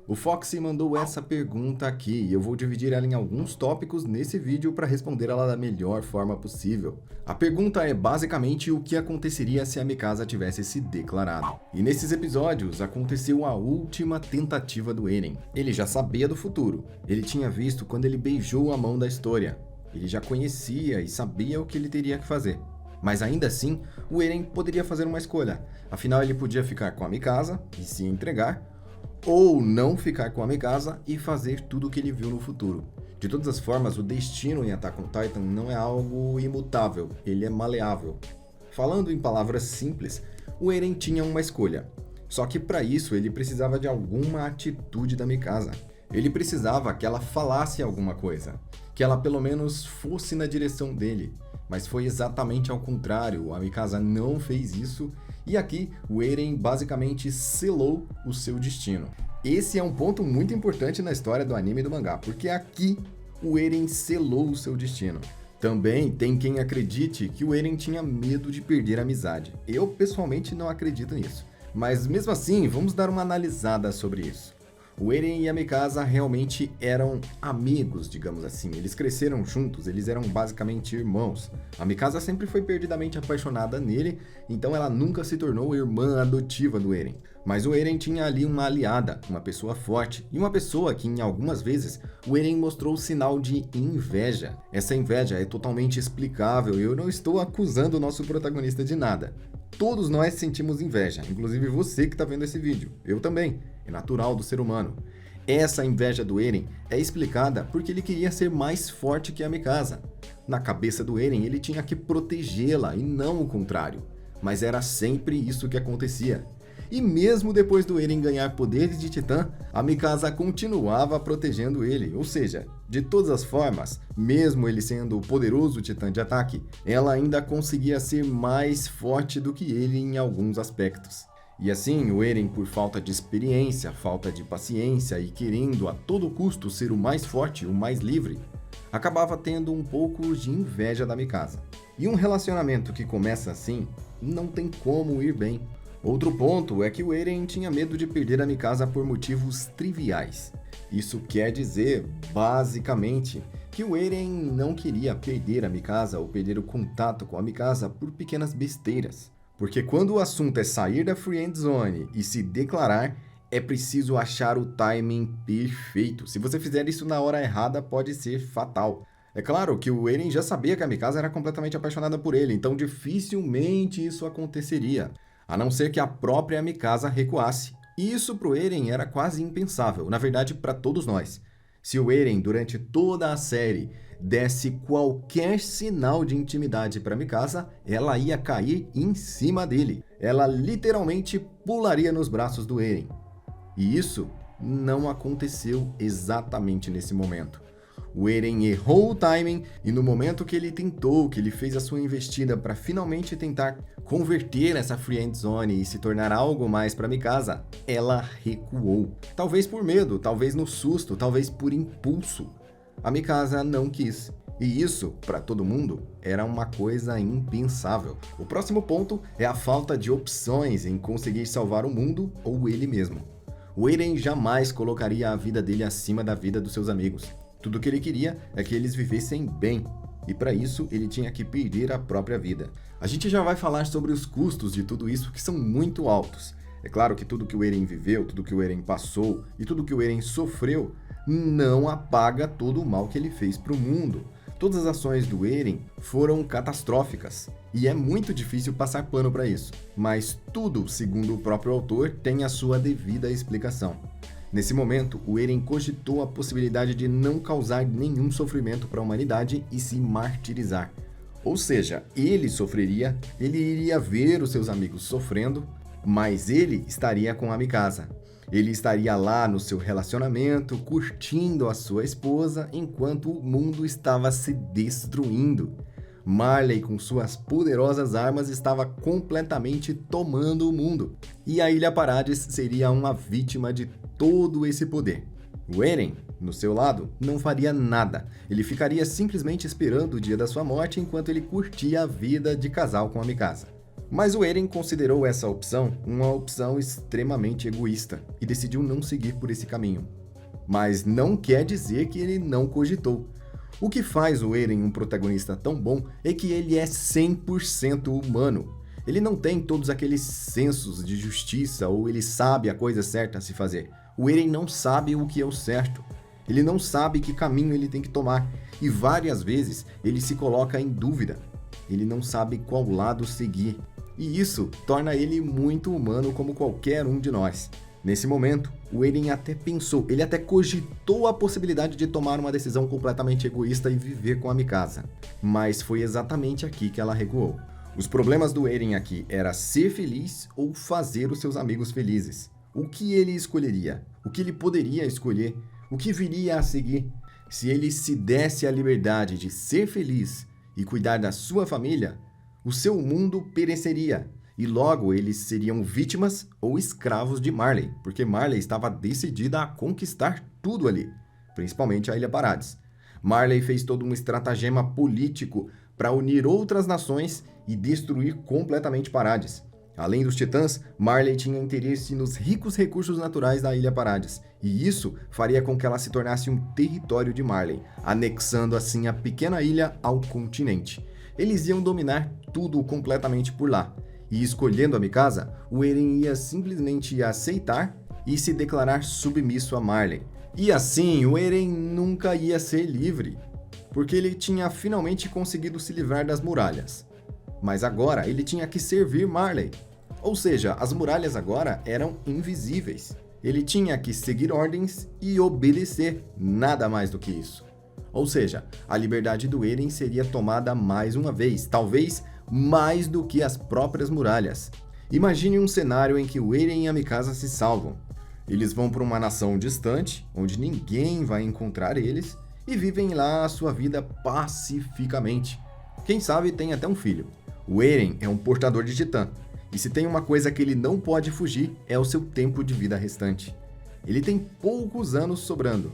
O Foxy mandou essa pergunta aqui e eu vou dividir ela em alguns tópicos nesse vídeo para responder ela da melhor forma possível. A pergunta é basicamente o que aconteceria se a Mikasa tivesse se declarado. E nesses episódios aconteceu a última tentativa do Eren. Ele já sabia do futuro, ele tinha visto quando ele beijou a mão da história. Ele já conhecia e sabia o que ele teria que fazer. Mas ainda assim, o Eren poderia fazer uma escolha. Afinal, ele podia ficar com a Mikasa e se entregar, ou não ficar com a Mikasa e fazer tudo o que ele viu no futuro. De todas as formas, o destino em Attack on Titan não é algo imutável, ele é maleável. Falando em palavras simples, o Eren tinha uma escolha. Só que para isso ele precisava de alguma atitude da Mikasa. Ele precisava que ela falasse alguma coisa, que ela pelo menos fosse na direção dele. Mas foi exatamente ao contrário, a Mikasa não fez isso e aqui o Eren basicamente selou o seu destino. Esse é um ponto muito importante na história do anime e do mangá, porque aqui o Eren selou o seu destino. Também tem quem acredite que o Eren tinha medo de perder a amizade. Eu pessoalmente não acredito nisso. Mas mesmo assim, vamos dar uma analisada sobre isso. O Eren e a Mikasa realmente eram amigos, digamos assim. Eles cresceram juntos, eles eram basicamente irmãos. A Mikasa sempre foi perdidamente apaixonada nele, então ela nunca se tornou irmã adotiva do Eren. Mas o Eren tinha ali uma aliada, uma pessoa forte, e uma pessoa que em algumas vezes o Eren mostrou sinal de inveja. Essa inveja é totalmente explicável e eu não estou acusando o nosso protagonista de nada. Todos nós sentimos inveja, inclusive você que está vendo esse vídeo. Eu também. É natural do ser humano. Essa inveja do Eren é explicada porque ele queria ser mais forte que a Mikasa. Na cabeça do Eren, ele tinha que protegê-la e não o contrário. Mas era sempre isso que acontecia. E mesmo depois do Eren ganhar poderes de Titã, a Mikasa continuava protegendo ele. Ou seja, de todas as formas, mesmo ele sendo o poderoso Titã de ataque, ela ainda conseguia ser mais forte do que ele em alguns aspectos. E assim, o Eren, por falta de experiência, falta de paciência e querendo a todo custo ser o mais forte, o mais livre, acabava tendo um pouco de inveja da Mikasa. E um relacionamento que começa assim, não tem como ir bem. Outro ponto é que o Eren tinha medo de perder a Mikasa por motivos triviais. Isso quer dizer, basicamente, que o Eren não queria perder a Mikasa ou perder o contato com a Mikasa por pequenas besteiras. Porque quando o assunto é sair da Friend Zone e se declarar, é preciso achar o timing perfeito. Se você fizer isso na hora errada, pode ser fatal. É claro que o Eren já sabia que a Mikasa era completamente apaixonada por ele, então dificilmente isso aconteceria, a não ser que a própria Mikasa recuasse. E isso pro Eren era quase impensável, na verdade para todos nós. Se o Eren, durante toda a série, desse qualquer sinal de intimidade para Mikasa, ela ia cair em cima dele. Ela literalmente pularia nos braços do Eren. E isso não aconteceu exatamente nesse momento. O Eren errou o timing e no momento que ele tentou, que ele fez a sua investida para finalmente tentar converter essa Friend Zone e se tornar algo mais para Mikasa, ela recuou. Talvez por medo, talvez no susto, talvez por impulso. A Mikasa não quis. E isso, para todo mundo, era uma coisa impensável. O próximo ponto é a falta de opções em conseguir salvar o mundo ou ele mesmo. O Eren jamais colocaria a vida dele acima da vida dos seus amigos. Tudo que ele queria é que eles vivessem bem, e para isso ele tinha que perder a própria vida. A gente já vai falar sobre os custos de tudo isso, que são muito altos. É claro que tudo que o Eren viveu, tudo que o Eren passou e tudo que o Eren sofreu não apaga todo o mal que ele fez para o mundo. Todas as ações do Eren foram catastróficas, e é muito difícil passar pano para isso. Mas tudo, segundo o próprio autor, tem a sua devida explicação. Nesse momento, o Eren cogitou a possibilidade de não causar nenhum sofrimento para a humanidade e se martirizar. Ou seja, ele sofreria, ele iria ver os seus amigos sofrendo, mas ele estaria com a Mikasa. Ele estaria lá no seu relacionamento, curtindo a sua esposa, enquanto o mundo estava se destruindo. Marley, com suas poderosas armas, estava completamente tomando o mundo. E a Ilha Parades seria uma vítima de todo esse poder. O Eren, no seu lado, não faria nada. Ele ficaria simplesmente esperando o dia da sua morte enquanto ele curtia a vida de casal com a Mikasa. Mas o Eren considerou essa opção uma opção extremamente egoísta e decidiu não seguir por esse caminho. Mas não quer dizer que ele não cogitou. O que faz o Eren um protagonista tão bom é que ele é 100% humano. Ele não tem todos aqueles sensos de justiça ou ele sabe a coisa certa a se fazer. O Eren não sabe o que é o certo. Ele não sabe que caminho ele tem que tomar e várias vezes ele se coloca em dúvida. Ele não sabe qual lado seguir. E isso torna ele muito humano como qualquer um de nós. Nesse momento, o Eren até pensou, ele até cogitou a possibilidade de tomar uma decisão completamente egoísta e viver com a Mikasa. Mas foi exatamente aqui que ela recuou. Os problemas do Eren aqui era ser feliz ou fazer os seus amigos felizes. O que ele escolheria? O que ele poderia escolher? O que viria a seguir? Se ele se desse a liberdade de ser feliz e cuidar da sua família, o seu mundo pereceria. E logo eles seriam vítimas ou escravos de Marley, porque Marley estava decidida a conquistar tudo ali, principalmente a Ilha Parades. Marley fez todo um estratagema político para unir outras nações e destruir completamente Parades. Além dos titãs, Marley tinha interesse nos ricos recursos naturais da Ilha Parades, e isso faria com que ela se tornasse um território de Marley, anexando assim a pequena ilha ao continente. Eles iam dominar tudo completamente por lá. E escolhendo a Mikasa, o Eren ia simplesmente aceitar e se declarar submisso a Marley. E assim, o Eren nunca ia ser livre, porque ele tinha finalmente conseguido se livrar das muralhas. Mas agora ele tinha que servir Marley. Ou seja, as muralhas agora eram invisíveis. Ele tinha que seguir ordens e obedecer, nada mais do que isso. Ou seja, a liberdade do Eren seria tomada mais uma vez, talvez mais do que as próprias muralhas. Imagine um cenário em que o Eren e a Mikasa se salvam. Eles vão para uma nação distante, onde ninguém vai encontrar eles, e vivem lá a sua vida pacificamente. Quem sabe tem até um filho. O Eren é um portador de Titã, e se tem uma coisa que ele não pode fugir, é o seu tempo de vida restante. Ele tem poucos anos sobrando,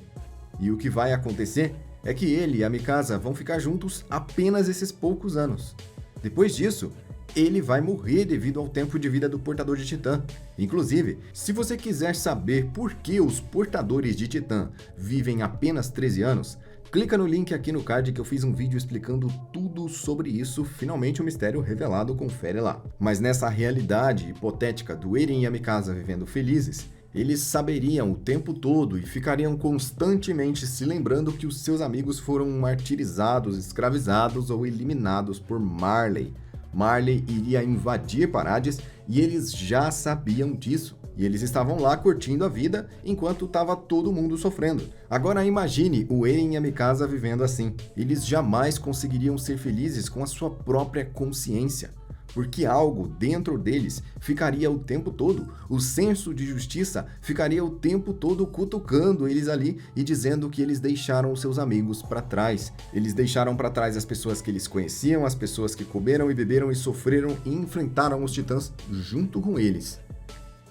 e o que vai acontecer é que ele e a Mikasa vão ficar juntos apenas esses poucos anos. Depois disso, ele vai morrer devido ao tempo de vida do portador de Titã. Inclusive, se você quiser saber por que os portadores de Titã vivem apenas 13 anos, clica no link aqui no card que eu fiz um vídeo explicando tudo sobre isso, finalmente o mistério revelado, confere lá. Mas nessa realidade hipotética do Eren e a Mikasa vivendo felizes, eles saberiam o tempo todo e ficariam constantemente se lembrando que os seus amigos foram martirizados, escravizados ou eliminados por Marley. Marley iria invadir Parades e eles já sabiam disso. E eles estavam lá curtindo a vida enquanto estava todo mundo sofrendo. Agora imagine o Eren e a Mikasa vivendo assim. Eles jamais conseguiriam ser felizes com a sua própria consciência. Porque algo dentro deles ficaria o tempo todo, o senso de justiça ficaria o tempo todo cutucando eles ali e dizendo que eles deixaram os seus amigos para trás. Eles deixaram para trás as pessoas que eles conheciam, as pessoas que comeram e beberam e sofreram e enfrentaram os titãs junto com eles.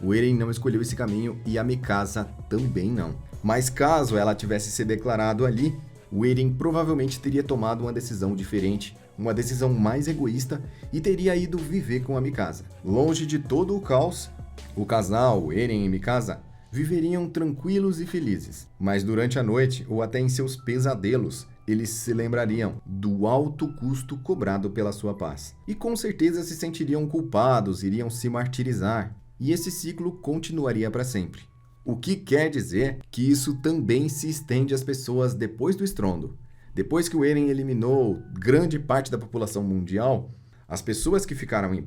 O Eren não escolheu esse caminho e a Mikasa também não. Mas caso ela tivesse se declarado ali, o Eren provavelmente teria tomado uma decisão diferente, uma decisão mais egoísta e teria ido viver com a Mikasa. Longe de todo o caos, o casal, Eren e Mikasa, viveriam tranquilos e felizes. Mas durante a noite, ou até em seus pesadelos, eles se lembrariam do alto custo cobrado pela sua paz. E com certeza se sentiriam culpados, iriam se martirizar. E esse ciclo continuaria para sempre. O que quer dizer que isso também se estende às pessoas depois do estrondo. Depois que o Eren eliminou grande parte da população mundial, as pessoas que ficaram em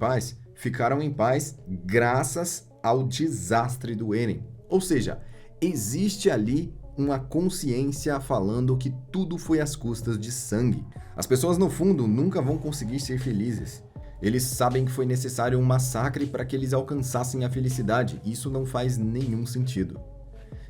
paz graças ao desastre do Eren. Ou seja, existe ali uma consciência falando que tudo foi às custas de sangue. As pessoas no fundo nunca vão conseguir ser felizes. Eles sabem que foi necessário um massacre para que eles alcançassem a felicidade. Isso não faz nenhum sentido.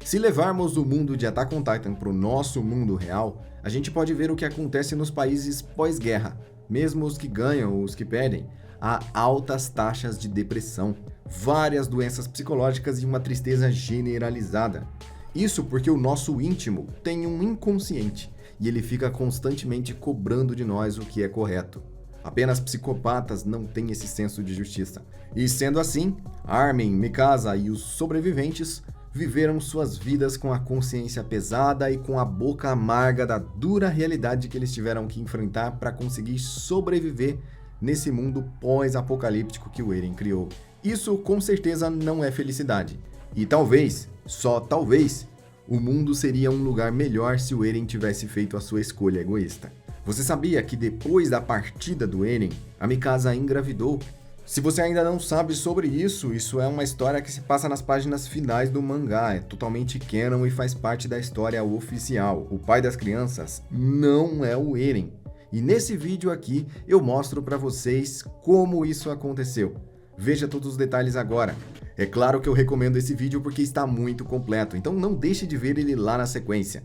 Se levarmos o mundo de Attack on Titan para o nosso mundo real, a gente pode ver o que acontece nos países pós-guerra. Mesmo os que ganham ou os que perdem, há altas taxas de depressão, várias doenças psicológicas e uma tristeza generalizada. Isso porque o nosso íntimo tem um inconsciente e ele fica constantemente cobrando de nós o que é correto. Apenas psicopatas não têm esse senso de justiça. E sendo assim, Armin, Mikasa e os sobreviventes viveram suas vidas com a consciência pesada e com a boca amarga da dura realidade que eles tiveram que enfrentar para conseguir sobreviver nesse mundo pós-apocalíptico que o Eren criou. Isso com certeza não é felicidade. E talvez, só talvez, o mundo seria um lugar melhor se o Eren tivesse feito a sua escolha egoísta. Você sabia que depois da partida do Eren, a Mikasa engravidou? Se você ainda não sabe sobre isso, isso é uma história que se passa nas páginas finais do mangá, é totalmente canon e faz parte da história oficial. O pai das crianças não é o Eren. E nesse vídeo aqui eu mostro para vocês como isso aconteceu. Veja todos os detalhes agora. É claro que eu recomendo esse vídeo porque está muito completo, então não deixe de ver ele lá na sequência.